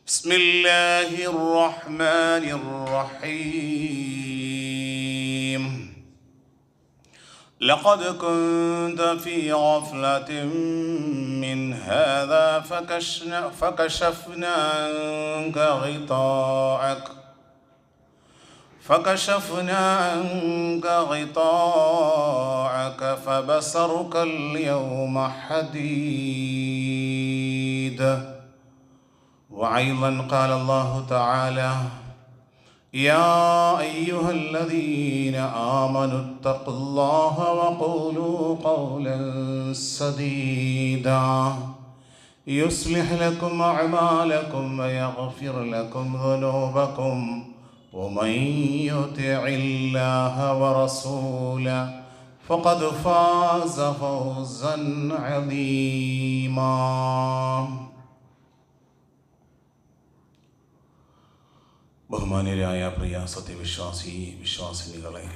بسم الله الرحمن الرحيم لقد كنت في غفلة من هذا فكشفنا عنك غطاءك فبصرك اليوم حديد. وأيضا قال الله تعالى: يا أيها الذين آمنوا اتقوا الله وقولوا قولا سديدا يصلح لكم أعمالكم ويغفر لكم ذنوبكم ومن يطع الله ورسوله فقد فاز فوزا عظيما. ബഹുമാന്യരായ പ്രിയ വിശ്വാസിനികളെ,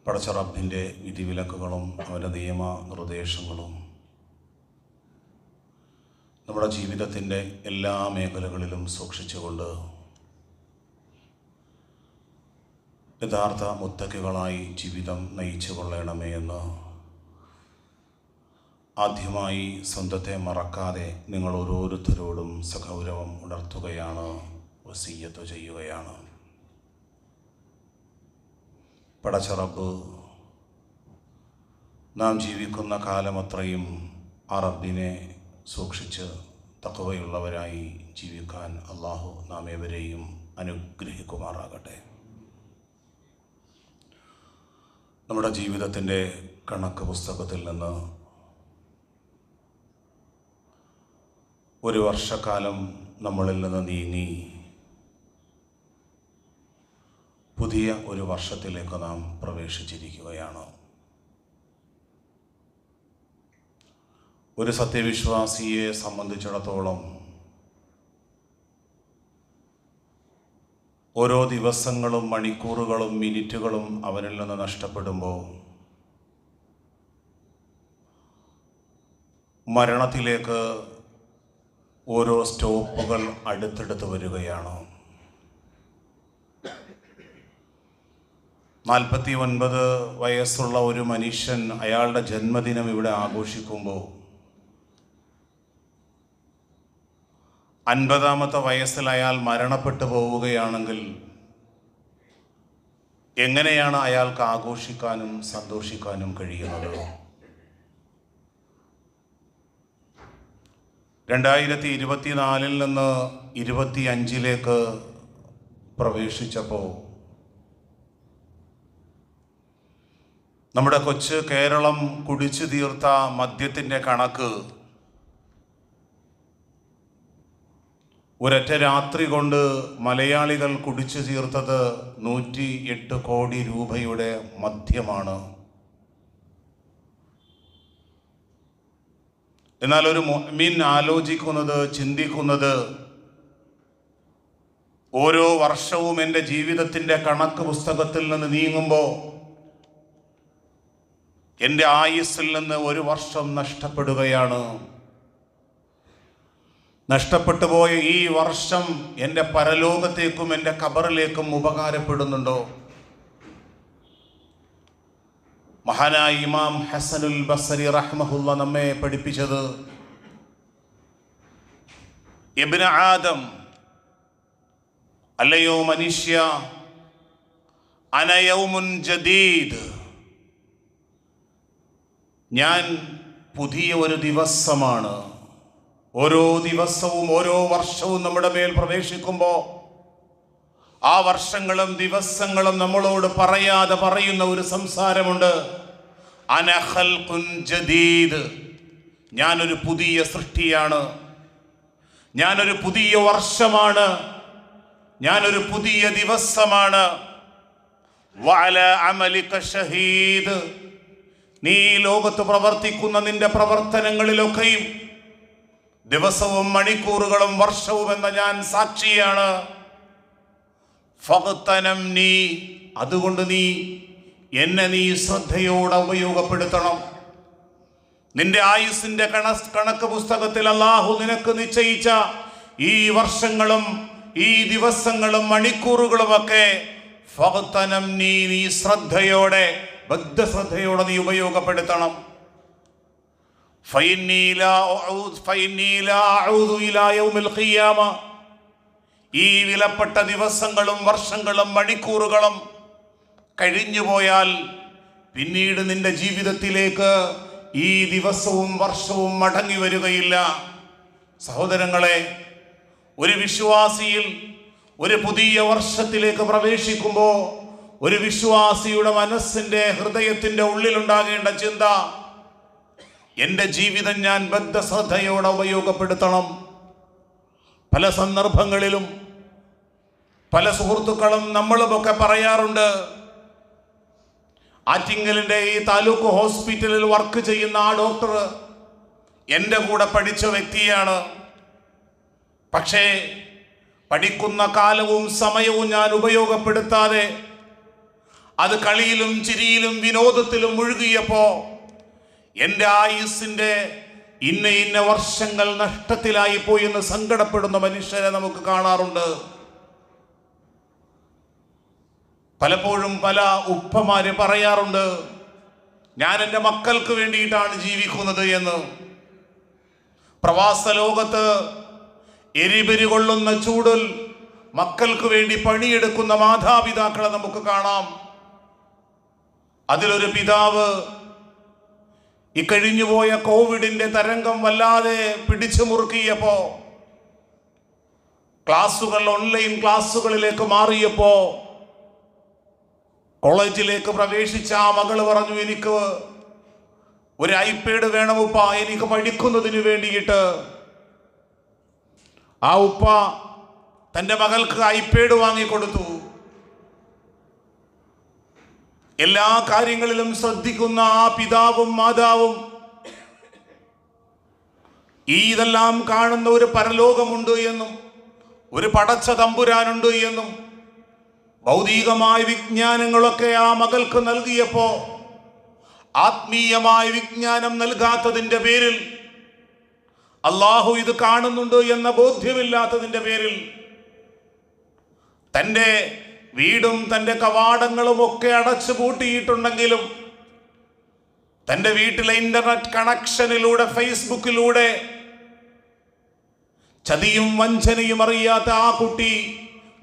പടച്ച റബ്ബിൻ്റെ വിധിവിലക്കുകളും അവൻ്റെ നിയമ നിർദ്ദേശങ്ങളും നമ്മുടെ ജീവിതത്തിൻ്റെ എല്ലാ മേഖലകളിലും സൂക്ഷിച്ചുകൊണ്ട് യഥാർത്ഥ മുത്തക്കികളായി ജീവിതം നയിച്ചു കൊള്ളണമേ എന്ന് ആദ്യമായി സ്വന്തത്തെ മറക്കാതെ നിങ്ങൾ ഓരോരുത്തരോടും സഗൗരവം ഉണർത്തുകയാണ്, വസിയ്യത്ത് ചെയ്യുകയാണ്. പടച്ച റബ്ബ് നാം ജീവിക്കുന്ന കാലമത്രയും ആ റബ്ബിനെ സൂക്ഷിച്ച് തഖ്വയുള്ളവരായി ജീവിക്കാൻ അള്ളാഹു നാം ഏവരെയും അനുഗ്രഹിക്കുമാറാകട്ടെ. നമ്മുടെ ജീവിതത്തിൻ്റെ കണക്ക് പുസ്തകത്തിൽ നിന്ന് ഒരു വർഷക്കാലം നമ്മളിൽ നിന്ന് നീങ്ങി പുതിയ ഒരു വർഷത്തിലേക്ക് നാം പ്രവേശിച്ചിരിക്കുകയാണ്. ഒരു സത്യവിശ്വാസിയെ സംബന്ധിച്ചിടത്തോളം ഓരോ ദിവസങ്ങളും മണിക്കൂറുകളും മിനിറ്റുകളും അവനിൽ നിന്ന് നഷ്ടപ്പെടുമ്പോൾ മരണത്തിലേക്ക് ഓരോ സ്റ്റോപ്പുകൾ അടുത്തടുത്ത് വരികയാണ്. 49 വയസ്സുള്ള ഒരു മനുഷ്യൻ അയാളുടെ ജന്മദിനം ഇവിടെ ആഘോഷിക്കുമ്പോൾ 50ാമത്തെ വയസ്സിൽ അയാൾ മരണപ്പെട്ടു പോവുകയാണെങ്കിൽ എങ്ങനെയാണ് അയാൾക്ക് ആഘോഷിക്കാനും സന്തോഷിക്കാനും കഴിയുന്നത്? 2024 നിന്ന് 2025 പ്രവേശിച്ചപ്പോൾ നമ്മുടെ കൊച്ചു കേരളം കുടിച്ചു തീർത്ത മദ്യത്തിൻ്റെ കണക്ക് ഒരൊറ്റ രാത്രി കൊണ്ട് മലയാളികൾ കുടിച്ചു തീർത്തത് 108 കോടി രൂപയുടെ മദ്യമാണ്. എന്നാൽ ഒരു മുഅ്മിൻ ആലോചിക്കുന്നത്, ചിന്തിക്കുന്നത്, ഓരോ വർഷവും എൻ്റെ ജീവിതത്തിൻ്റെ കണക്ക് പുസ്തകത്തിൽ നിന്ന് നീങ്ങുമ്പോൾ എൻ്റെ ആയുസ്സിൽ നിന്ന് ഒരു വർഷം നഷ്ടപ്പെടുകയാണ്. നഷ്ടപ്പെട്ടു പോയ ഈ വർഷം എൻ്റെ പരലോകത്തേക്കും എൻ്റെ ഖബറിലേക്കും ഉപകാരപ്പെടുന്നുണ്ടോ? മഹാനായ ഇമാം ഹസനുൽ ബസ്രി റഹ്മഹുല്ല നമ്മെ പഠിപ്പിച്ചത്, ഇബ്ന ആദം, അല്ലയോ മനുഷ്യ, അന യൗമുൻ ജദീദ്, ഞാൻ പുതിയ ഒരു ദിവസമാണ്. ഓരോ ദിവസവും ഓരോ വർഷവും നമ്മുടെ മേൽ പ്രവേശിക്കുമ്പോൾ ആ വർഷങ്ങളും ദിവസങ്ങളും നമ്മളോട് പറയാതെ പറയുന്ന ഒരു സംസാരമുണ്ട്. അന ഖൽഖുൻ ജദീദ്, ഞാനൊരു പുതിയ സൃഷ്ടിയാണ്, ഞാനൊരു പുതിയ വർഷമാണ്, ഞാനൊരു പുതിയ ദിവസമാണ്. വഅല അമലിക ഷഹീദ്, നീ ലോകത്ത് പ്രവർത്തിക്കുന്ന നിന്റെ പ്രവർത്തനങ്ങളിലൊക്കെയും ദിവസവും മണിക്കൂറുകളും വർഷവും എന്ന ഞാൻ സാക്ഷിയാണ്. ഫഖ്തനം നീ, അതുകൊണ്ട് നീ എന്നെ നീ ശ്രദ്ധയോടെ ഉപയോഗപ്പെടുത്തണം. നിന്റെ ആയുസ്സിന്റെ കണക്ക് പുസ്തകത്തിൽ അല്ലാഹു നിനക്ക് നിശ്ചയിച്ച ഈ വർഷങ്ങളും ഈ ദിവസങ്ങളും മണിക്കൂറുകളുമൊക്കെ നീ ശ്രദ്ധയോടെ, ബദ്ധശ്രദ്ധയോടെ നീ ഉപയോഗപ്പെടുത്തണം. ഈ വിലപ്പെട്ട ദിവസങ്ങളും വർഷങ്ങളും മണിക്കൂറുകളും കഴിഞ്ഞുപോയാൽ പിന്നീട് നിന്റെ ജീവിതത്തിലേക്ക് ഈ ദിവസവും വർഷവും മടങ്ങി വരികയില്ല. സഹോദരങ്ങളെ, ഒരു വിശ്വാസിയിൽ ഒരു പുതിയ വർഷത്തിലേക്ക് പ്രവേശിക്കുമ്പോൾ ഒരു വിശ്വാസിയുടെ മനസ്സിന്റെ ഹൃദയത്തിന്റെ ഉള്ളിലുണ്ടാകേണ്ട ചിന്ത, എൻ്റെ ജീവിതം ഞാൻ ബദ്ധശ്രദ്ധയോടെ ഉപയോഗപ്പെടുത്തണം. പല സന്ദർഭങ്ങളിലും പല സുഹൃത്തുക്കളും നമ്മളുമൊക്കെ പറയാറുണ്ട്, ആറ്റിങ്ങലിൻ്റെ ഈ താലൂക്ക് ഹോസ്പിറ്റലിൽ വർക്ക് ചെയ്യുന്ന ആ ഡോക്ടർ എൻ്റെ കൂടെ പഠിച്ച വ്യക്തിയാണ്. പക്ഷേ പഠിക്കുന്ന കാലവും സമയവും ഞാൻ ഉപയോഗപ്പെടുത്താതെ അത് കളിയിലും ചിരിയിലും വിനോദത്തിലും മുഴുകിയപ്പോൾ എൻ്റെ ആയുസ്സിൻ്റെ ഇന്ന വർഷങ്ങൾ നഷ്ടത്തിലായി പോയി എന്ന് സങ്കടപ്പെടുന്ന മനുഷ്യരെ നമുക്ക് കാണാറുണ്ട്. പലപ്പോഴും പല ഉപ്പമാര് പറയാറുണ്ട്, ഞാൻ എൻ്റെ മക്കൾക്ക് വേണ്ടിയിട്ടാണ് ജീവിക്കുന്നത് എന്ന്. പ്രവാസ ലോകത്ത് എരിപെരി കൊള്ളുന്ന ചൂടിൽ മക്കൾക്ക് വേണ്ടി പണിയെടുക്കുന്ന മാതാപിതാക്കളെ നമുക്ക് കാണാം. അതിലൊരു പിതാവ് ഈ കഴിഞ്ഞുപോയ കോവിഡിന്റെ തരംഗം വല്ലാതെ പിടിച്ചു മുറുക്കിയപ്പോ, ക്ലാസ്സുകൾ ഓൺലൈൻ ക്ലാസ്സുകളിലേക്ക് മാറിയപ്പോ കോളേജിലേക്ക് പ്രവേശിച്ച ആ മകള് പറഞ്ഞു, എനിക്ക് ഒരു ഐപാഡ് വേണം ഉപ്പ, എനിക്ക് പഠിക്കുന്നതിന് വേണ്ടിയിട്ട്. ആ ഉപ്പ തൻ്റെ മകൾക്ക് ഐപാഡ് വാങ്ങിക്കൊടുത്തു. എല്ലാ കാര്യങ്ങളിലും ശ്രദ്ധിക്കുന്ന ആ പിതാവും മാതാവും ഇതെല്ലാം കാണുന്ന ഒരു പരലോകമുണ്ട് എന്നും ഒരു പടച്ച തമ്പുരാനുണ്ട് എന്നും ഭൗതികമായ വിജ്ഞാനങ്ങളൊക്കെ ആ മകൾക്ക് നൽകിയപ്പോ ആത്മീയമായ വിജ്ഞാനം നൽകാത്തതിൻ്റെ പേരിൽ, അള്ളാഹു ഇത് കാണുന്നുണ്ട് എന്ന ബോധ്യമില്ലാത്തതിൻ്റെ പേരിൽ തൻ്റെ വീടും തൻ്റെ കവാടങ്ങളും ഒക്കെ അടച്ചു പൂട്ടിയിട്ടുണ്ടെങ്കിലും തൻ്റെ വീട്ടിലെ ഇന്റർനെറ്റ് കണക്ഷനിലൂടെ, ഫേസ്ബുക്കിലൂടെ ചതിയും വഞ്ചനയും അറിയാത്ത ആ കുട്ടി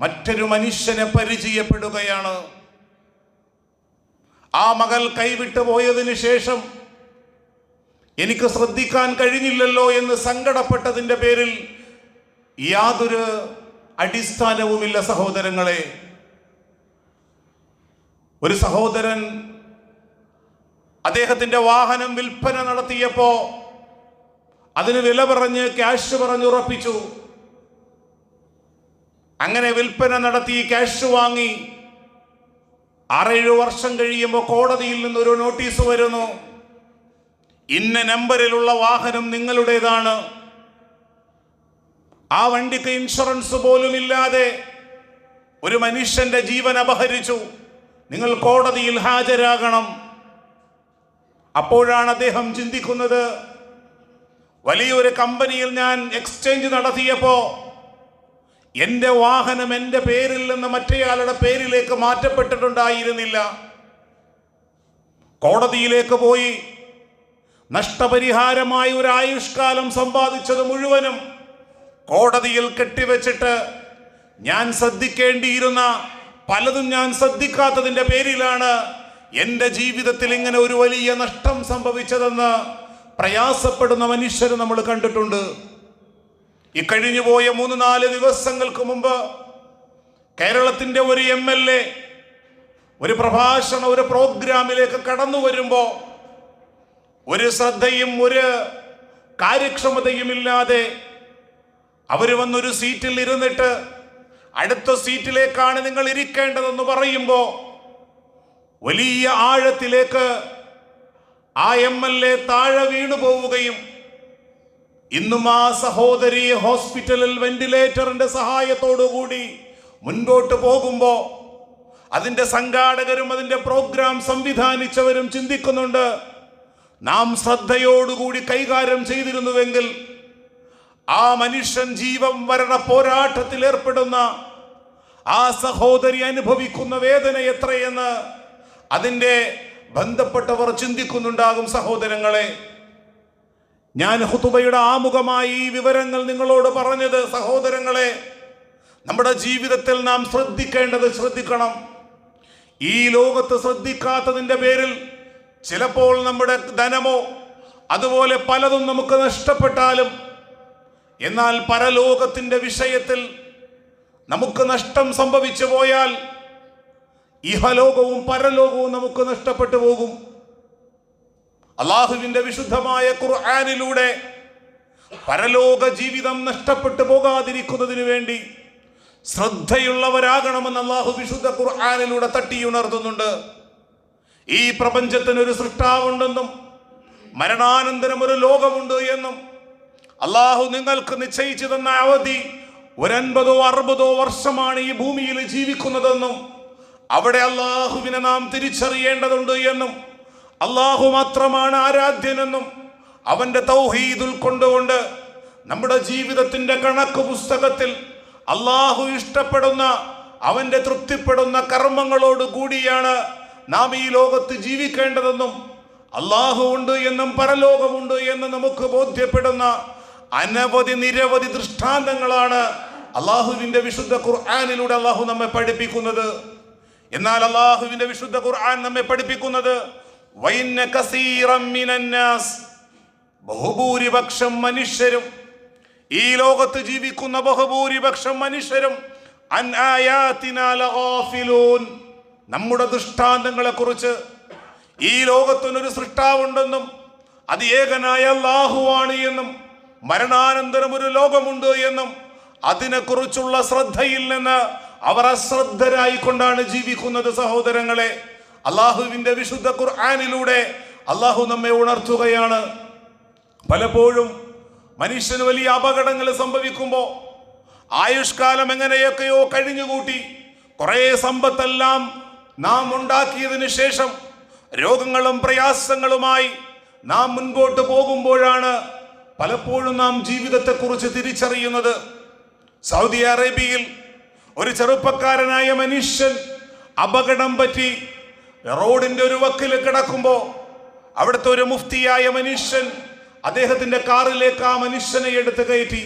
മറ്റൊരു മനുഷ്യനെ പരിചയപ്പെടുകയാണ്. ആ മകൾ കൈവിട്ടു പോയതിനു ശേഷം എനിക്ക് ശ്രദ്ധിക്കാൻ കഴിഞ്ഞില്ലല്ലോ എന്ന് സങ്കടപ്പെട്ടതിൻ്റെ പേരിൽ യാതൊരു അടിസ്ഥാനവുമില്ല സഹോദരങ്ങളെ. ഒരു സഹോദരൻ അദ്ദേഹത്തിൻ്റെ വാഹനം വിൽപ്പന നടത്തിയപ്പോ അതിന് വില പറഞ്ഞ് ക്യാഷ് പറഞ്ഞുറപ്പിച്ചു. അങ്ങനെ വിൽപ്പന നടത്തി ക്യാഷ് വാങ്ങി 6-7 വർഷം കഴിയുമ്പോൾ കോടതിയിൽ നിന്നൊരു നോട്ടീസ് വരുന്നു, ഇന്ന നമ്പറിലുള്ള വാഹനം നിങ്ങളുടേതാണ്. ആ വണ്ടിക്ക് ഇൻഷുറൻസ് പോലും ഇല്ലാതെ ഒരു മനുഷ്യന്റെ ജീവൻ അപഹരിച്ചു, നിങ്ങൾ കോടതിയിൽ ഹാജരാകണം. അപ്പോഴാണ് അദ്ദേഹം ചിന്തിക്കുന്നത്, വലിയൊരു കമ്പനിയിൽ ഞാൻ എക്സ്ചേഞ്ച് നടത്തിയപ്പോ എൻ്റെ വാഹനം എൻ്റെ പേരിൽ നിന്ന് മറ്റേയാളുടെ പേരിലേക്ക് മാറ്റപ്പെട്ടിട്ടുണ്ടായിരുന്നില്ല. കോടതിയിലേക്ക് പോയി നഷ്ടപരിഹാരമായി ഒരു ആയുഷ്കാലം സമ്പാദിച്ചത് മുഴുവനും കോടതിയിൽ കെട്ടിവെച്ചിട്ട് ഞാൻ ശ്രദ്ധിക്കേണ്ടിയിരുന്ന പലതും ഞാൻ ശ്രദ്ധിക്കാത്തതിൻ്റെ പേരിലാണ് എൻ്റെ ജീവിതത്തിൽ ഇങ്ങനെ ഒരു വലിയ നഷ്ടം സംഭവിച്ചതെന്ന് പ്രയാസപ്പെടുന്ന മനുഷ്യരെ നമ്മൾ കണ്ടിട്ടുണ്ട്. ഈ കഴിഞ്ഞുപോയ 3-4 ദിവസങ്ങൾക്ക് മുമ്പ് കേരളത്തിൻ്റെ ഒരു MLA ഒരു പ്രഭാഷണ ഒരു പ്രോഗ്രാമിലേക്ക് കടന്നു വരുമ്പോൾ ഒരു ശ്രദ്ധയും ഒരു കാര്യക്ഷമതയും ഇല്ലാതെ അവർ വന്നൊരു സീറ്റിൽ ഇരുന്നിട്ട് അടുത്ത സീറ്റിലേക്കാണ് നിങ്ങൾ ഇരിക്കേണ്ടതെന്ന് പറയുമ്പോൾ വലിയ ആഴത്തിലേക്ക് ആ MLA താഴെ വീണു പോവുകയും ഇന്നും ആ സഹോദരി ഹോസ്പിറ്റലിൽ വെന്റിലേറ്ററിന്റെ സഹായത്തോടുകൂടി മുൻപോട്ട് പോകുമ്പോൾ അതിൻ്റെ സംഘാടകരും അതിൻ്റെ പ്രോഗ്രാം സംവിധാനിച്ചവരും ചിന്തിക്കുന്നുണ്ട്, നാം ശ്രദ്ധയോടുകൂടി കൈകാര്യം ചെയ്തിരുന്നുവെങ്കിൽ ആ മനുഷ്യൻ ജീവൻ മരണ പോരാട്ടത്തിൽ ഏർപ്പെടുന്ന ആ സഹോദരി അനുഭവിക്കുന്ന വേദന എത്രയെന്ന് അതിൻ്റെ ബന്ധപ്പെട്ടവർ ചിന്തിക്കുന്നുണ്ടാകും. സഹോദരങ്ങളെ, ഞാൻ ഖുതുബയുടെ ആമുഖമായി ഈ വിവരങ്ങൾ നിങ്ങളോട് പറഞ്ഞത് സഹോദരങ്ങളെ, നമ്മുടെ ജീവിതത്തിൽ നാം ശ്രദ്ധിക്കണം. ഈ ലോകത്ത് ശ്രദ്ധിക്കാത്തതിൻ്റെ പേരിൽ ചിലപ്പോൾ നമ്മുടെ ധനമോ അതുപോലെ പലതും നമുക്ക് നഷ്ടപ്പെട്ടാലും, എന്നാൽ പരലോകത്തിൻ്റെ വിഷയത്തിൽ നമുക്ക് നഷ്ടം സംഭവിച്ചു പോയാൽ ഇഹലോകവും പരലോകവും നമുക്ക് നഷ്ടപ്പെട്ടു പോകും. അള്ളാഹുവിൻ്റെ വിശുദ്ധമായ ഖുർആനിലൂടെ പരലോക ജീവിതം നഷ്ടപ്പെട്ടു പോകാതിരിക്കുന്നതിന് വേണ്ടി ശ്രദ്ധയുള്ളവരാകണമെന്ന് അള്ളാഹു വിശുദ്ധ ഖുർആനിലൂടെ തട്ടിയുണർത്തുന്നുണ്ട്. ഈ പ്രപഞ്ചത്തിനൊരു സൃഷ്ടാവുണ്ടെന്നും മരണാനന്തരം ഒരു ലോകമുണ്ട് എന്നും അള്ളാഹു നിങ്ങൾക്ക് നിശ്ചയിച്ചു തന്ന അവധി 50 or 60 വർഷമാണ് ഈ ഭൂമിയിൽ ജീവിക്കുന്നതെന്നും അവിടെ അള്ളാഹുവിനെ നാം തിരിച്ചറിയേണ്ടതുണ്ട് എന്നും അള്ളാഹു മാത്രമാണ് ആരാധ്യനെന്നും അവന്റെ തൗഹീദ് ഉൾക്കൊണ്ടുകൊണ്ട് നമ്മുടെ ജീവിതത്തിന്റെ കണക്ക് പുസ്തകത്തിൽ അള്ളാഹു ഇഷ്ടപ്പെടുന്ന അവന്റെ തൃപ്തിപ്പെടുന്ന കർമ്മങ്ങളോട് കൂടിയാണ് നാം ഈ ലോകത്ത് ജീവിക്കേണ്ടതെന്നും അള്ളാഹു ഉണ്ട് എന്നും പരലോകമുണ്ട് എന്ന് നമുക്ക് ബോധ്യപ്പെടുന്ന നിരവധി ദൃഷ്ടാന്തങ്ങളാണ് അള്ളാഹുവിന്റെ വിശുദ്ധ ഖുർആനിലൂടെ അള്ളാഹു നമ്മെ പഠിപ്പിക്കുന്നത്. എന്നാൽ അള്ളാഹുവിന്റെ വിശുദ്ധ ഖുർആൻ നമ്മെ പഠിപ്പിക്കുന്നത് വൈന്ന കസീറം മിനന്നാസ്, ബഹുഭൂരിപക്ഷം മനുഷ്യരും, ഈ ലോകത്ത് ജീവിക്കുന്ന ബഹുഭൂരിപക്ഷം മനുഷ്യരും അൻ ആയാതിനാ ലഗാഫിലൂൻ, നമ്മുടെ ദൃഷ്ടാന്തങ്ങളെ കുറിച്ച്, ഈ ലോകത്തിനൊരു സൃഷ്ടാവുണ്ടെന്നും അത് ഏകനായ അല്ലാഹുവാണ് എന്നും മരണാനന്തരം ഒരു ലോകമുണ്ട് എന്നും അതിനെക്കുറിച്ചുള്ള ശ്രദ്ധയിൽ നിന്ന് അവർ അശ്രദ്ധരായിക്കൊണ്ടാണ് ജീവിക്കുന്നത്. സഹോദരങ്ങളെ, അള്ളാഹുവിന്റെ വിശുദ്ധ ഖുർആനിലൂടെ അള്ളാഹു നമ്മെ ഉണർത്തുകയാണ്. പലപ്പോഴും മനുഷ്യന് വലിയ അപകടങ്ങൾ സംഭവിക്കുമ്പോൾ ആയുഷ്കാലം എങ്ങനെയൊക്കെയോ കഴിഞ്ഞുകൂട്ടി കുറേ സമ്പത്തെല്ലാം നാം ഉണ്ടാക്കിയതിനു ശേഷം രോഗങ്ങളും പ്രയാസങ്ങളുമായി നാം മുൻപോട്ട് പോകുമ്പോഴാണ് പലപ്പോഴും നാം ജീവിതത്തെക്കുറിച്ച് തിരിച്ചറിയുന്നത്. സൗദി അറേബ്യയിൽ ഒരു ചെറുപ്പക്കാരനായ മനുഷ്യൻ അപകടം പറ്റി റോഡിന്റെ ഒരു വക്കിൽ കിടക്കുമ്പോൾ അവിടുത്തെ ഒരു മുഫ്തിയായ മനുഷ്യൻ അദ്ദേഹത്തിന്റെ കാറിലേക്ക് ആ മനുഷ്യനെ എടുത്ത് കയറ്റി.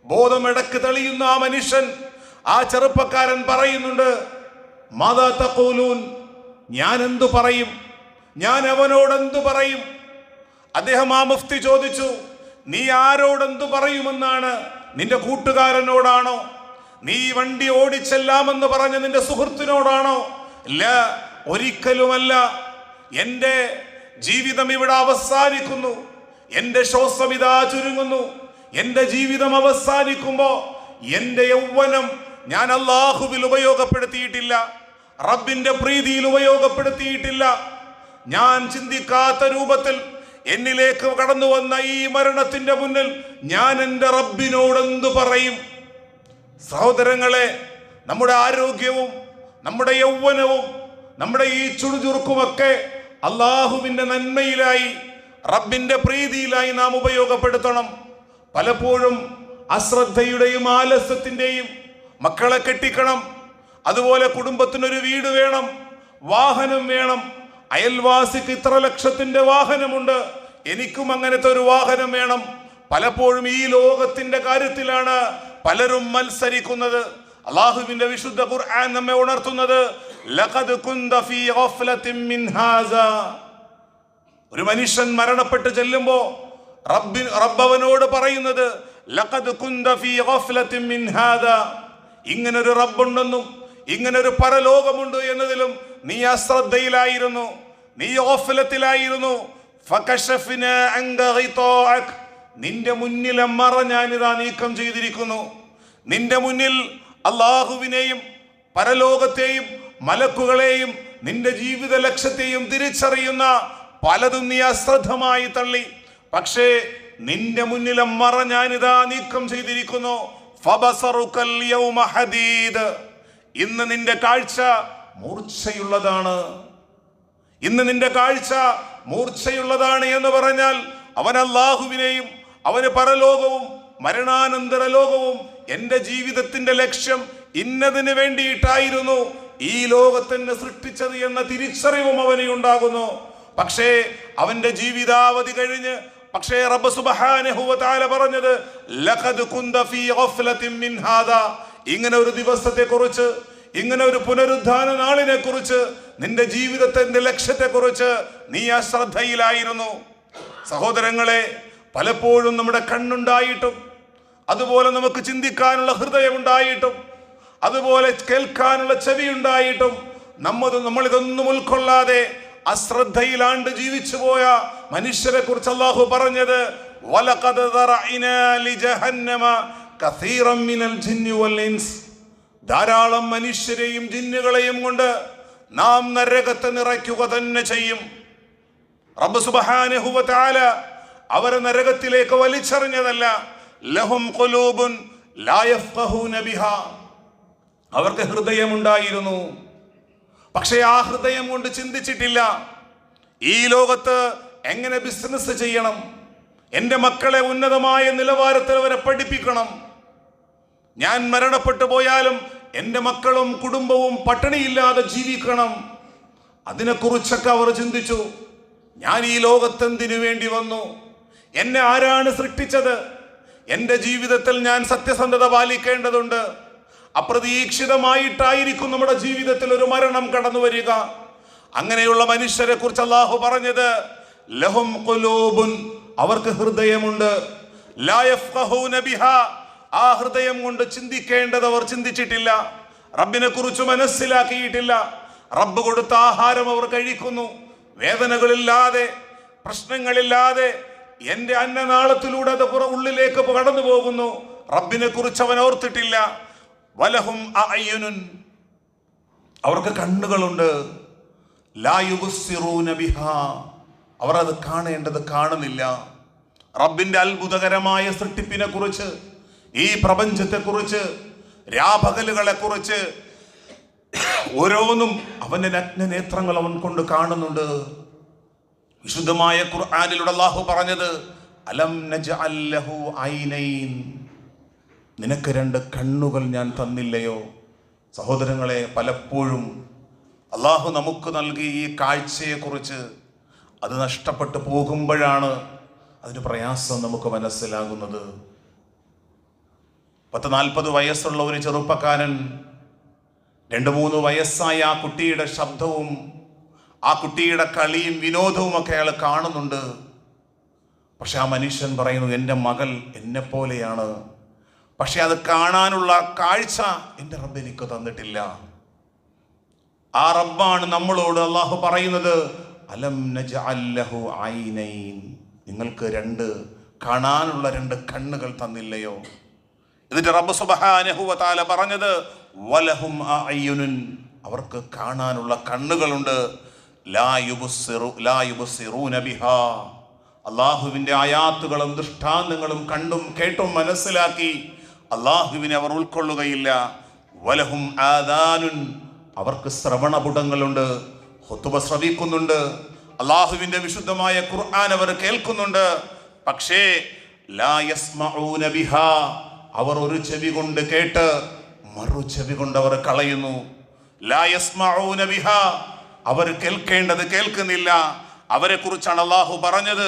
ബോധമിടക്ക് തെളിയുന്ന ആ മനുഷ്യൻ, ആ ചെറുപ്പക്കാരൻ പറയുന്നുണ്ട്, മാതാ തഖൂലൂൻ, ഞാൻ എന്തു പറയും, ഞാൻ അവനോട് എന്തു പറയും? അദ്ദേഹം ആ മുഫ്തി ചോദിച്ചു, നീ ആരോടെന്തു പറയുമെന്നാണ്? നിന്റെ കൂട്ടുകാരനോടാണോ? നീ വണ്ടി ഓടിച്ചെല്ലാമെന്ന് പറഞ്ഞ നിന്റെ സുഹൃത്തിനോടാണോ? ഇല്ല, ഒരിക്കലുമല്ല. എൻ്റെ ജീവിതം ഇവിടെ അവസാനിക്കുന്നു, എൻ്റെ ശ്വാസം ഇതാ ചുരുങ്ങുന്നു. എൻ്റെ ജീവിതം അവസാനിക്കുമ്പോ എൻ്റെ യൗവനം ഞാൻ അല്ലാഹുവിൽ ഉപയോഗപ്പെടുത്തിയിട്ടില്ല, റബ്ബിന്റെ പ്രീതിയിൽ ഉപയോഗപ്പെടുത്തിയിട്ടില്ല. ഞാൻ ചിന്തിക്കാത്ത രൂപത്തിൽ എന്നിലേക്ക് കടന്നു വന്ന ഈ മരണത്തിന്റെ മുന്നിൽ ഞാൻ എൻ്റെ റബ്ബിനോട് എന്തു പറയും? സഹോദരങ്ങളെ, നമ്മുടെ ആരോഗ്യവും നമ്മുടെ യൗവനവും നമ്മുടെ ഈ ചുടുചുറുക്കുമൊക്കെ അള്ളാഹുവിന്റെ നന്മയിലായി റബ്ബിന്റെ പ്രീതിയിലായി നാം ഉപയോഗപ്പെടുത്തണം. പലപ്പോഴും അശ്രദ്ധയുടെയും ആലസ്യത്തിന്റെയും മക്കളെ കെട്ടിക്കണം, അതുപോലെ കുടുംബത്തിനൊരു വീട് വേണം, വാഹനം വേണം, അയൽവാസിക്ക് ഇത്ര ലക്ഷത്തിന്റെ വാഹനമുണ്ട്, എനിക്കും അങ്ങനത്തെ ഒരു വാഹനം വേണം. പലപ്പോഴും ഈ ലോകത്തിന്റെ കാര്യത്തിലാണ് പലരും മത്സരിക്കുന്നത്. അല്ലാഹുവിന്റെ വിശുദ്ധ ഖുർആൻ നമ്മെ ഉണർത്തുന്നത് ലഖദ് കുന്ത ഫീ ഗഫ്ലത്തിൻ മിൻ ഹാസാ. ഒരു മനുഷ്യൻ മരണപ്പെട്ട് ചെല്ലുമ്പോ റബ്ബവനോട് പറയുന്നത് ലഖദ് കുന്ത ഫീ ഗഫ്ലത്തിൻ മിൻ ഹാദാ, ഇങ്ങനൊരു റബ്ബുണ്ടെന്നും ഇങ്ങനൊരു പരലോകമുണ്ട് എന്നതിലും നീ അശ്രദ്ധയിലായിരുന്നു, നീ ഗഫലത്തിലായിരുന്നു. ഫകശഫ്നാ അൻക ഗിതാഅക്, നിന്റെ മുന്നിലെ മറ ഞാനിതാ നീക്കം ചെയ്തിരിക്കുന്നു. നിന്റെ മുന്നിൽ അല്ലാഹുവിനെയും പരലോകത്തെയും മലക്കുകളെയും നിന്റെ ജീവിത ലക്ഷ്യത്തെയും തിരിച്ചറിയുന്ന പലതും നീ അശ്രദ്ധമായി തള്ളി. പക്ഷേ നിന്റെ മുന്നിലെ മറ ഞാനിതാ നീക്കം ചെയ്തിരിക്കുന്നു. ഫബസറുകൽ യൗമ ഹദീദ്, ഇന്ന് നിന്റെ കാഴ്ച മൂർച്ചയുള്ളതാണ്, ഇന്ന് നിന്റെ കാഴ്ച മൂർച്ചയുള്ളതാണ് എന്ന് പറഞ്ഞാൽ അവൻ അല്ലാഹുവിനെയും അവന് പരലോകവും മരണാനന്തര ലോകവും എൻ്റെ ജീവിതത്തിന്റെ ലക്ഷ്യം ഇന്നതിന് വേണ്ടിയിട്ടായിരുന്നു ഈ ലോകത്തിനെ സൃഷ്ടിച്ചത് എന്ന തിരിച്ചറിവും അവന് ഉണ്ടാകുന്നു. പക്ഷേ അവന്റെ ജീവിതാവധി കഴിഞ്ഞ് റബ്ബ് സുബ്ഹാനഹു വ തആല പറഞ്ഞത് ലഖദ് കുന്ത ഫീ ഗഫ്ലത്തിൻ മിൻ ഹാദാ, ഇങ്ങനെ ഒരു ദിവസത്തെ കുറിച്ച്, ഇങ്ങനെ ഒരു പുനരുദ്ധാന നാളിനെ കുറിച്ച്, നിന്റെ ജീവിതത്തിന്റെ ലക്ഷ്യത്തെ കുറിച്ച് നീ അശ്രദ്ധയിലായിരുന്നു. സഹോദരങ്ങളെ, പലപ്പോഴും നമ്മുടെ കണ്ണുണ്ടായിട്ടും അതുപോലെ നമുക്ക് ചിന്തിക്കാനുള്ള ഹൃദയമുണ്ടായിട്ടും അതുപോലെ കേൾക്കാനുള്ള ചെവി ഉണ്ടായിട്ടും നമ്മളിതൊന്നും ഉൾക്കൊള്ളാതെ അശ്രദ്ധയിലാണ്ട് ജീവിച്ചു പോയ മനുഷ്യരെ കുറിച്ച് അല്ലാഹു പറഞ്ഞത് വലഖദ് ദറഅനാ ലിജഹന്നമ കസീറൻ മിനൽ ജിന്നി വൽ ഇൻസ്, ധാരാളം മനുഷ്യരെയും ജിന്നുകളെയും കൊണ്ട് നാം നരകത്തെ നിറയ്ക്കുക തന്നെ ചെയ്യും. റബ്ബ് സുബ്ഹാനഹു വ തആല അവരെ നരകത്തിലേക്ക് വലിച്ചെറിഞ്ഞതല്ല. ലഹും ഖുലൂബുൻ ലാ യഫ്ഖഹൂന ബിഹാ, അവർക്ക് ഹൃദയമുണ്ടായിരുന്നു, പക്ഷേ ആ ഹൃദയം കൊണ്ട് ചിന്തിച്ചിട്ടില്ല ഈ ലോകത്ത് എങ്ങനെ ബിസിനസ് ചെയ്യണം, എൻ്റെ മക്കളെ ഉന്നതമായ നിലവാരത്തിൽ അവരെ പഠിപ്പിക്കണം, ഞാൻ മരണപ്പെട്ടു പോയാലും എൻ്റെ മക്കളും കുടുംബവും പട്ടിണിയില്ലാതെ ജീവിക്കണം. അതിനെക്കുറിച്ചൊക്കെ അവർ ചിന്തിച്ചു. ഞാൻ ഈ ലോകത്തെന്തിനു വേണ്ടി വന്നു, എന്നെ ആരാണ് സൃഷ്ടിച്ചത്, എൻ്റെ ജീവിതത്തിൽ ഞാൻ സത്യസന്ധത പാലിക്കേണ്ടതുണ്ട്. അപ്രതീക്ഷിതമായിട്ടായിരിക്കും നമ്മുടെ ജീവിതത്തിൽ ഒരു മരണം കടന്നു വരിക. അങ്ങനെയുള്ള മനുഷ്യരെ കുറിച്ച് അല്ലാഹു പറഞ്ഞത് ലഹും ഖുലൂബുൻ, അവർക്ക് ഹൃദയമുണ്ട്, ലാ യഫ്ഖഹൂന ബിഹാ, ആ ഹൃദയം കൊണ്ട് ചിന്തിക്കേണ്ടത് അവർ ചിന്തിച്ചിട്ടില്ല, റബ്ബിനെ കുറിച്ച് മനസ്സിലാക്കിയിട്ടില്ല. റബ്ബ് കൊടുത്ത ആഹാരം അവർ കഴിക്കുന്നു, വേദനകളില്ലാതെ പ്രശ്നങ്ങളില്ലാതെ എൻ്റെ അന്നനാളത്തിലൂടെ അത് ഉള്ളിലേക്ക് കടന്നു പോകുന്നു. റബ്ബിനെ കുറിച്ച് അവൻ ഓർത്തിട്ടില്ല. വലഹും അഅ്യുനുൻ, അവർക്ക് കണ്ണുകളുണ്ട്, ലാ യുബ്സിറൂന ബിഹാ, അവർ അത് കാണേണ്ടത് കാണുന്നില്ല. റബ്ബിന്റെ അത്ഭുതകരമായ സൃഷ്ടിപ്പിനെ കുറിച്ച്, ഈ പ്രപഞ്ചത്തെ കുറിച്ച്, രാപകലുകളെ കുറിച്ച് ഓരോന്നും അവന്റെ നഗ്നനേത്രങ്ങൾ അവൻ കൊണ്ട് കാണുന്നുണ്ട്. വിശുദ്ധമായ ഖുർആനിലൂടെ അല്ലാഹു പറഞ്ഞത് അലം നജ്അൽ ലഹു ഐനൈൻ, നിനക്ക് രണ്ട് കണ്ണുകൾ ഞാൻ തന്നില്ലയോ? സഹോദരങ്ങളെ, പലപ്പോഴും അല്ലാഹു നമുക്ക് നൽകിയ ഈ കാഴ്ചയെക്കുറിച്ച് അത് നഷ്ടപ്പെട്ടു പോകുമ്പോഴാണ് അതിന് പ്രയാസം നമുക്ക് മനസ്സിലാകുന്നത്. 40 വയസ്സുള്ള ഒരു ചെറുപ്പക്കാരൻ 2-3 വയസ്സായ ആ കുട്ടിയുടെ ശബ്ദവും ആ കുട്ടിയുടെ കളിയും വിനോദവും ഒക്കെ അയാൾ കാണുന്നുണ്ട്. പക്ഷെ ആ മനുഷ്യൻ പറയുന്നു, എൻ്റെ മകൾ എന്നെ പോലെയാണ്, പക്ഷെ അത് കാണാനുള്ള കാഴ്ച എൻ്റെ റബ്ബ് എനിക്ക് തന്നിട്ടില്ല. ആ റബ്ബാണ് നമ്മളോട് അല്ലാഹു പറയുന്നത് അലം നജ്അൽ ലഹു ഐനൈൻ, നിങ്ങൾക്ക് കാണാനുള്ള 2 കണ്ണുകൾ തന്നില്ലയോ? എന്നിട്ട് റബ്ബ് സുബ്ഹാനഹു വ തആല പറഞ്ഞത് വലഹും അഅ്യുനുൻ, അവർക്ക് കാണാനുള്ള കണ്ണുകളുണ്ട്, ലാ യുബ്സിറൂന ബിഹാ, അല്ലാഹുവിൻ്റെ ആയാത്തുകളും ദൃഷ്ടാന്തങ്ങളും കണ്ടും കേട്ടും മനസ്സിലാക്കി അല്ലാഹുവിനെ അവർ ഉൾക്കൊള്ളുകയില്ല. വലഹും ആദാനുൻ, അവർക്ക് ശ്രവണപുടങ്ങളുണ്ട്, ഖുതുബ ശ്രവിക്കുന്നുണ്ട്, അല്ലാഹുവിൻ്റെ വിശുദ്ധമായ ഖുർആൻ അവർ കേൾക്കുന്നുണ്ട്, പക്ഷേ ലാ യസ്മഊന ബിഹാ, അവർ ഒരു ചെവി കൊണ്ട് കേട്ട് മറു ചെവി കൊണ്ട് അവർ കളയുന്നു. ലാ യസ്മഊന ബിഹാ, അവർ കേൾക്കേണ്ടത് കേൾക്കുന്നില്ല. അവരെ കുറിച്ചാണ് അല്ലാഹു പറഞ്ഞത്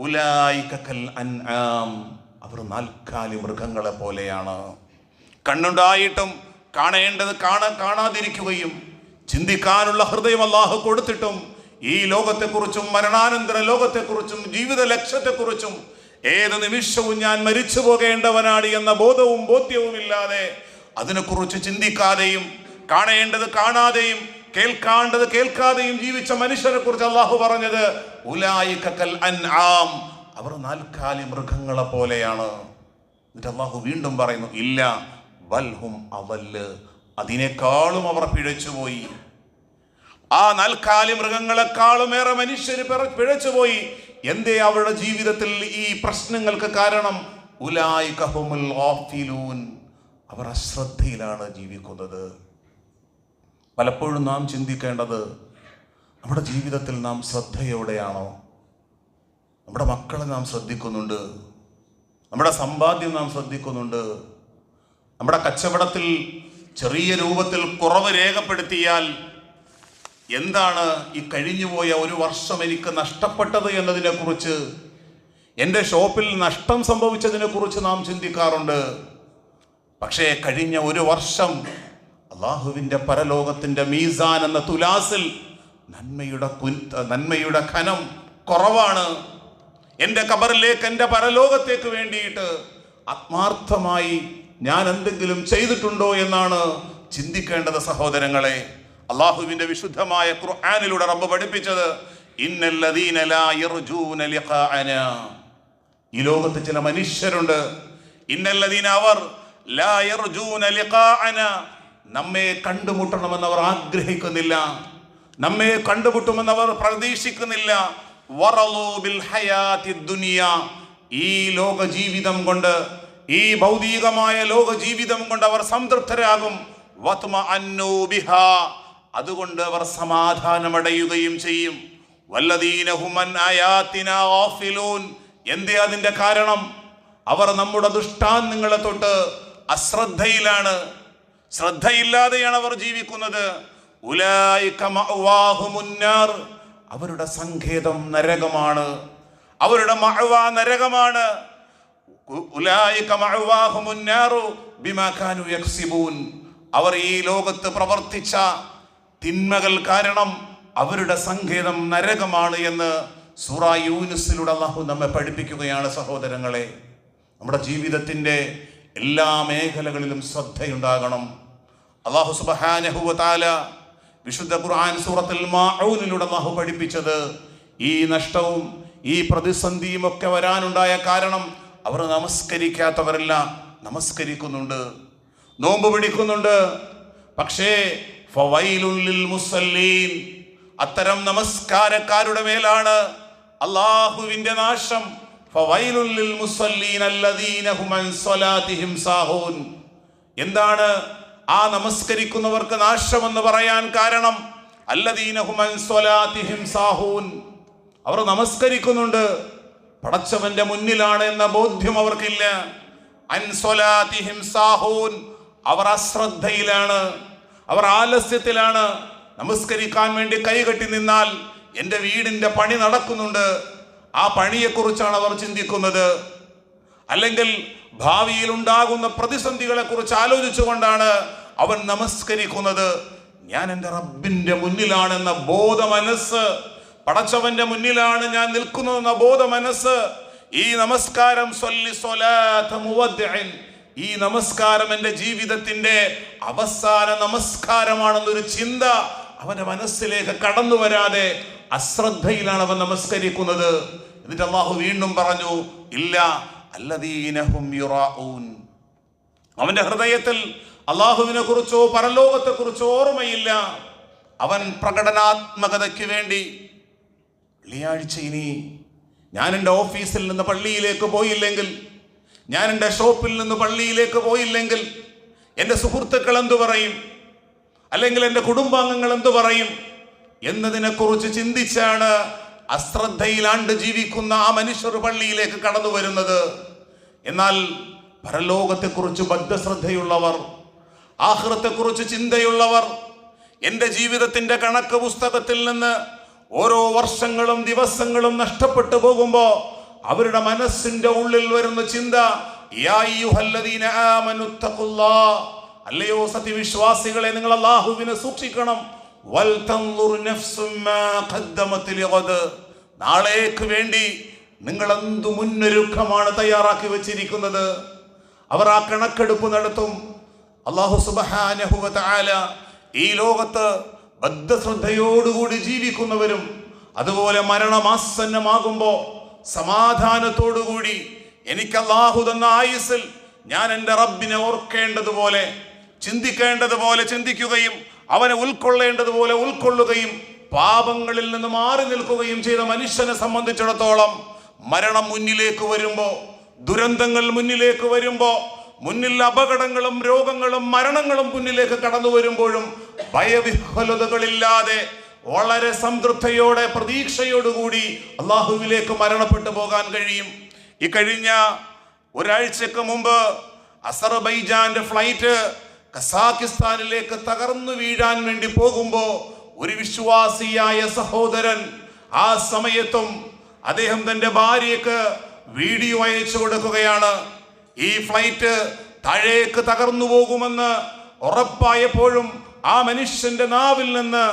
ഉലൈക കൽ അൻആം, അവർ 4 മൃഗങ്ങളെ പോലെയാണ്. കണ്ണുണ്ടായിട്ടും കാണേണ്ടത് കാണാതിരിക്കുകയും ചിന്തിക്കാനുള്ള ഹൃദയം അല്ലാഹു കൊടുത്തിട്ടും ഈ ലോകത്തെക്കുറിച്ചും മരണാനന്തര ലോകത്തെക്കുറിച്ചും ജീവിത ലക്ഷ്യത്തെക്കുറിച്ചും ഏത് നിമിഷവും ഞാൻ മരിച്ചു പോകേണ്ടവനാണ് എന്ന ബോധവും ബോധ്യവും ഇല്ലാതെ അതിനെക്കുറിച്ച് ചിന്തിക്കാതെയും കാണേണ്ടത് കാണാതെയും കേൾക്കാണ്ടത് കേൾക്കാതെയും ജീവിച്ച മനുഷ്യരെ കുറിച്ച് അല്ലാഹു പറഞ്ഞത് ഉലൈക കൽ അൻആം, അവർ 4 മൃഗങ്ങളെ പോലെയാണ്. എന്നിട്ട് അല്ലാഹു വീണ്ടും പറയുന്നു ഇല്ല വൽഹും അവല്ല്, അതിനേക്കാളും അവർ പിഴച്ചുപോയി. ആ 4 മൃഗങ്ങളെക്കാളും ഏറെ മനുഷ്യർ പിഴച്ചുപോയി. എന്തേ അവരുടെ ജീവിതത്തിൽ ഈ പ്രശ്നങ്ങൾക്ക് കാരണം? ഉലൈക ഹുമുൽ ഗാഫിലൂൻ, അവർ അശ്രദ്ധയിലാണ് ജീവിക്കുന്നത്. പലപ്പോഴും നാം ചിന്തിക്കേണ്ടത് നമ്മുടെ ജീവിതത്തിൽ നാം ശ്രദ്ധയോടെയാണോ? നമ്മുടെ മക്കളെ നാം ശ്രദ്ധിക്കുന്നുണ്ട്, നമ്മുടെ സമ്പാദ്യം നാം ശ്രദ്ധിക്കുന്നുണ്ട്. നമ്മുടെ കച്ചവടത്തിൽ ചെറിയ രൂപത്തിൽ കുറവ് രേഖപ്പെടുത്തിയാൽ എന്താണ് ഈ കഴിഞ്ഞുപോയ ഒരു വർഷം എനിക്ക് നഷ്ടപ്പെട്ടത് എന്നതിനെക്കുറിച്ച്, എൻ്റെ ഷോപ്പിൽ നഷ്ടം സംഭവിച്ചതിനെക്കുറിച്ച് നാം ചിന്തിക്കാറുണ്ട്. പക്ഷേ കഴിഞ്ഞ ഒരു വർഷം അള്ളാഹുവിൻ്റെ പരലോകത്തിൻ്റെ മീസാൻ എന്ന തുലാസിൽ നന്മയുടെ ഖനം കുറവാണ്. എൻ്റെ ഖബറിലേക്ക്, എൻ്റെ പരലോകത്തേക്ക് വേണ്ടിയിട്ട് ആത്മാർത്ഥമായി ഞാൻ എന്തെങ്കിലും ചെയ്തിട്ടുണ്ടോ എന്നാണ് ചിന്തിക്കേണ്ടത് സഹോദരങ്ങളെ. അള്ളാഹുവിൻ്റെ വിശുദ്ധമായ ഖുർആനിലൂടെ റബ്ബ് പഠിപ്പിച്ചത് ഇന്നല്ലദീന ലാ യർജൂന ലിഖാഅനാ. ഈ ലോകത്ത് ചില മനുഷ്യരുണ്ട്, ഇന്നല്ലദീന അവർ ലാ യർജൂന ലിഖാഅനാ, നമ്മെ കണ്ടുമുട്ടണമെന്ന് അവർ ആഗ്രഹിക്കുന്നില്ല, നമ്മെ കണ്ടുമുട്ടുമെന്ന് അവർ പ്രതീക്ഷിക്കുന്നില്ല. വറളൂ ബിൽ ഹയാത്തി ദുനിയ, ഈ ലോക ജീവിതം കൊണ്ട്, ഈ ഭൗതികമായ ലോക ജീവിതം കൊണ്ട് അവർ സംതൃപ്തരാകും. വത്മഅന്നു ബിഹാ, അതുകൊണ്ട് അവർ സമാധാനമടയുകയും ചെയ്യും. വല്ലദീന ഹും അൻ ആയാതിനാ ഗാഫിലൂൻ, എന്തേ അതിന്റെ കാരണം? അവർ നമ്മുടെ ദൃഷ്ടാന്തങ്ങളെ തൊട്ട് അശ്രദ്ധയിലാണ്, ശ്രദ്ധയില്ലാതെയാണ് അവർ ജീവിക്കുന്നത്. ഉലൈക മഅവാഹുമുന്നാർ, അവരുടെ സങ്കേതം നരകമാണ്, അവരുടെ മഅവ നരകമാണ്. ഉലൈക മഅവാഹുമുന്നാറു ബിമാ കാനൂ യക്സിബൂൻ, അവർ ഈ ലോകത്ത് പ്രവർത്തിച്ച തിന്മകൾ കാരണം അവരുടെ സങ്കേതം നരകമാണ് എന്ന് സൂറ യൂനുസിലൂടെ അല്ലാഹു നമ്മെ പഠിപ്പിക്കുകയാണ് സഹോദരങ്ങളെ. നമ്മുടെ ജീവിതത്തിൻ്റെ എല്ലാ മേഖലകളിലും ശ്രദ്ധയുണ്ടാകണം. അല്ലാഹു സുബ്ഹാനഹു വ തആല വിശുദ്ധ ഖുർആൻ സൂറത്തുൽ മാഊനിലൂടെ അല്ലാഹു പഠിപ്പിച്ചത്, ഈ നഷ്ടവും ഈ പ്രതിസന്ധിയും ഒക്കെ വരാനുണ്ടായ കാരണം അവർ നമസ്കരിക്കാത്തവരല്ല, നമസ്കരിക്കുന്നുണ്ട്, നോമ്പ് പിടിക്കുന്നുണ്ട്. പക്ഷേ ഫവൈലുൽ ലിൽ മുസല്ലീൻ, അത്തരം നമസ്കാരക്കാരുടെ മേലാണ് അല്ലാഹുവിന്റെ നാശം. ഫവൈലുൽ ലിൽ മുസല്ലീൻ അല്ലദീന ഹും അൻ സ്വലാത്തിഹിം സാഹൂൻ. എന്താണ് ആ നമസ്കരിക്കുന്നവർക്ക് നാശമെന്ന് പറയാൻ കാരണം? അല്ലദീന ഹും അൻ സ്വലാത്തിഹിം സാഹൂൻ, അവർ നമസ്കരിക്കുന്നുണ്ട്, പടച്ചവന്റെ മുന്നിലാണ് എന്ന ബോധ്യം അവർക്കില്ല. അൻ സ്വലാത്തിഹിം സാഹൂൻ, അവർ അശ്രദ്ധയിലാണ്, അവർ ആലസ്യത്തിലാണ്. നമസ്കരിക്കാൻ വേണ്ടി കൈകെട്ടി നിന്നാൽ എൻ്റെ വീടിൻ്റെ പണി നടക്കുന്നുണ്ട്, ആ പണിയെക്കുറിച്ചാണ് അവർ ചിന്തിക്കുന്നത്. അല്ലെങ്കിൽ ഭാവിയിൽ ഉണ്ടാകുന്ന പ്രതിസന്ധികളെ കുറിച്ച് ആലോചിച്ചുകൊണ്ടാണ് അവൻ നമസ്കരിക്കുന്നത്. ഞാൻ എൻ്റെ റബ്ബിൻ്റെ മുന്നിലാണെന്ന ബോധ മനസ്സ്, പടച്ചവന്റെ മുന്നിലാണ് ഞാൻ നിൽക്കുന്നതെന്ന ബോധ മനസ്സ്. ഈ നമസ്കാരം ഈ നമസ്കാരം എൻ്റെ ജീവിതത്തിന്റെ അവസാന നമസ്കാരമാണെന്നൊരു ചിന്ത അവന്റെ മനസ്സിലേക്ക് കടന്നു വരാതെ അശ്രദ്ധയിലാണ് അവൻ നമസ്കരിക്കുന്നത്. എന്നിട്ട് അല്ലാഹു വീണ്ടും പറഞ്ഞു, ഇല്ല അല്ലദീന ഹും യുറാഊൻ, അവന്റെ ഹൃദയത്തിൽ അല്ലാഹുവിനെ കുറിച്ചോ പരലോകത്തെ കുറിച്ചോ ഓർമ്മയില്ല. അവൻ പ്രകടനാത്മകതയ്ക്ക് വേണ്ടി, വെള്ളിയാഴ്ച ഇനി ഞാൻ എൻ്റെ ഓഫീസിൽ നിന്ന് പള്ളിയിലേക്ക് പോയില്ലെങ്കിൽ, ഞാൻ എൻ്റെ ഷോപ്പിൽ നിന്ന് പള്ളിയിലേക്ക് പോയില്ലെങ്കിൽ എൻ്റെ സുഹൃത്തുക്കൾ എന്തു പറയും, അല്ലെങ്കിൽ എൻ്റെ കുടുംബാംഗങ്ങൾ എന്തു പറയും എന്നതിനെക്കുറിച്ച് ചിന്തിച്ചാണ് അശ്രദ്ധയിലാണ്ട് ജീവിക്കുന്ന ആ മനുഷ്യർ പള്ളിയിലേക്ക് കടന്നു വരുന്നത്. എന്നാൽ പരലോകത്തെക്കുറിച്ച് ബദ്ധശ്രദ്ധയുള്ളവർ, ആഖിറത്തെക്കുറിച്ച് ചിന്തയുള്ളവർ, എൻ്റെ ജീവിതത്തിൻ്റെ കണക്ക് പുസ്തകത്തിൽ നിന്ന് ഓരോ വർഷങ്ങളും ദിവസങ്ങളും നഷ്ടപ്പെട്ടു പോകുമ്പോൾ അവരുടെ മനസ്സിന്റെ ഉള്ളിൽ വരുന്ന ചിന്ത, യാ അയ്യുഹല്ലദീന ആമനു തഖുല്ലാഹ്, അല്ലയോ സത്യവിശ്വാസികളെ നിങ്ങൾ അല്ലാഹുവിനെ സൂക്ഷിക്കണം. വൽ തൻദുർ നഫ്സും മാ ഖദ്ദമത് ലിഗദ്, നാളേക്ക് വേണ്ടി നിങ്ങൾ എന്തു മുന്നൊരുക്കമാണ് തയ്യാറാക്കി വെച്ചിരിക്കുന്നത്. അവർ ആ കണക്കെടുപ്പ് നടത്തും. അല്ലാഹു സുബ്ഹാനഹു വ തആല ഈ ലോകത്ത് ബദ്ധശ്രദ്ധയോടുകൂടി ജീവിക്കുന്നവരും, അതുപോലെ മരണമാസന്നമാകുമ്പോൾ സമാധാനത്തോടുകൂടി എനിക്ക് അല്ലാഹു തന്ന ആയുസ്സിൽ ഞാൻ എൻ്റെ റബ്ബിനെ ഓർക്കേണ്ടതുപോലെ, ചിന്തിക്കേണ്ടതുപോലെ ചിന്തിക്കുകയും അവനെ ഉൾക്കൊള്ളേണ്ടതുപോലെ ഉൾക്കൊള്ളുകയും പാപങ്ങളിൽ നിന്ന് മാറി നിൽക്കുകയും ചെയ്ത മനുഷ്യനെ സംബന്ധിച്ചിടത്തോളം മരണം മുന്നിലേക്ക് വരുമ്പോൾ, ദുരന്തങ്ങൾ മുന്നിലേക്ക് വരുമ്പോൾ, മുന്നിൽ അപകടങ്ങളും രോഗങ്ങളും മരണങ്ങളും മുന്നിലേക്ക് കടന്നു വരുമ്പോഴും ഭയവിഹ്വലതകളില്ലാതെ വളരെ സംതൃപ്തിയോടെ പ്രതീക്ഷയോടുകൂടി അള്ളാഹുവിലേക്ക് മരണപ്പെട്ടു പോകാൻ കഴിയും. ഈ കഴിഞ്ഞ ഒരാഴ്ചക്ക് മുമ്പ് അസർബൈജാന്റെ ഫ്ലൈറ്റ് കസാക്കിസ്ഥാനിലേക്ക് തകർന്നു വീഴാൻ വേണ്ടി പോകുമ്പോൾ ഒരു വിശ്വാസിയായ സഹോദരൻ ആ സമയത്തും അദ്ദേഹം തന്റെ ഭാര്യയ്ക്ക് വീഡിയോ അയച്ചു കൊടുക്കുകയാണ്. ഈ ഫ്ലൈറ്റ് താഴേക്ക് തകർന്നു പോകുമെന്ന് ഉറപ്പായപ്പോഴും ആ മനുഷ്യന്റെ നാവിൽ നിന്ന്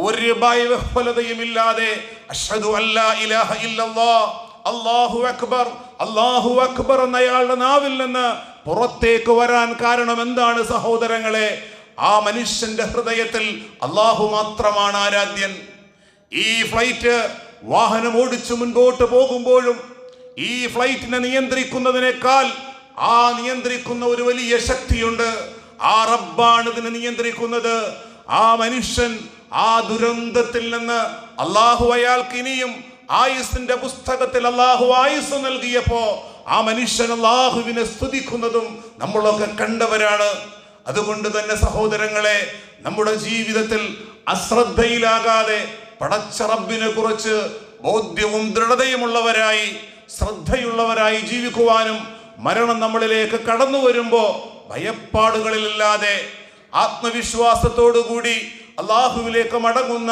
ഒരു ഭയബഹുലതയുമില്ലാതെ അഷ്ഹദു അല്ലാ ഇലാഹ ഇല്ലല്ലാഹ് അല്ലാഹു അക്ബർ അല്ലാഹു അക്ബർ എന്ന അയാളുടെ നാവിൽ നിന്ന് പുറത്തേക്ക് വരാൻ കാരണം എന്താണ് സഹോദരങ്ങളെ? ആ മനുഷ്യന്റെ ഹൃദയത്തിൽ അല്ലാഹു മാത്രമാണ് ആരാധ്യൻ. ഈ ഫ്ലൈറ്റ് വാഹനം ഓടിച്ചു മുൻപോട്ട് പോകുമ്പോഴും ഈ ഫ്ലൈറ്റിനെ നിയന്ത്രിക്കുന്നതിനേക്കാൾ ആ നിയന്ത്രിക്കുന്ന ഒരു വലിയ ശക്തിയുണ്ട്. ആ റബ്ബാണ് ഇതിനെ നിയന്ത്രിക്കുന്നത്. ആ മനുഷ്യൻ ആ ദുരന്തത്തിൽ നിന്ന് അള്ളാഹു അയാൾക്ക് ഇനിയും ആയുസിന്റെ പുസ്തകത്തിൽ അള്ളാഹു ആയുസ് നൽകിയപ്പോ ആ മനുഷ്യൻ അള്ളാഹുവിനെ സ്തുതിക്കുന്നതും നമ്മളൊക്കെ കണ്ടവരാണ്. അതുകൊണ്ട് തന്നെ സഹോദരങ്ങളെ, നമ്മുടെ ജീവിതത്തിൽ അശ്രദ്ധയിലാകാതെ പടച്ച റബ്ബിനെ കുറിച്ച് ബോധ്യവും ദൃഢതയുമുള്ളവരായി ശ്രദ്ധയുള്ളവരായി ജീവിക്കുവാനും മരണം നമ്മളിലേക്ക് കടന്നു വരുമ്പോ ഭയപ്പാടുകളില്ലാതെ ആത്മവിശ്വാസത്തോടുകൂടി അള്ളാഹുവിലേക്ക് മടങ്ങുന്ന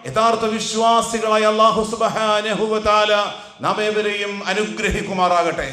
യഥാർത്ഥ വിശ്വാസികളായ അല്ലാഹു സുബ്ഹാനഹു വ തആല നാം ഏവരെയും അനുഗ്രഹിക്കുമാറാകട്ടെ.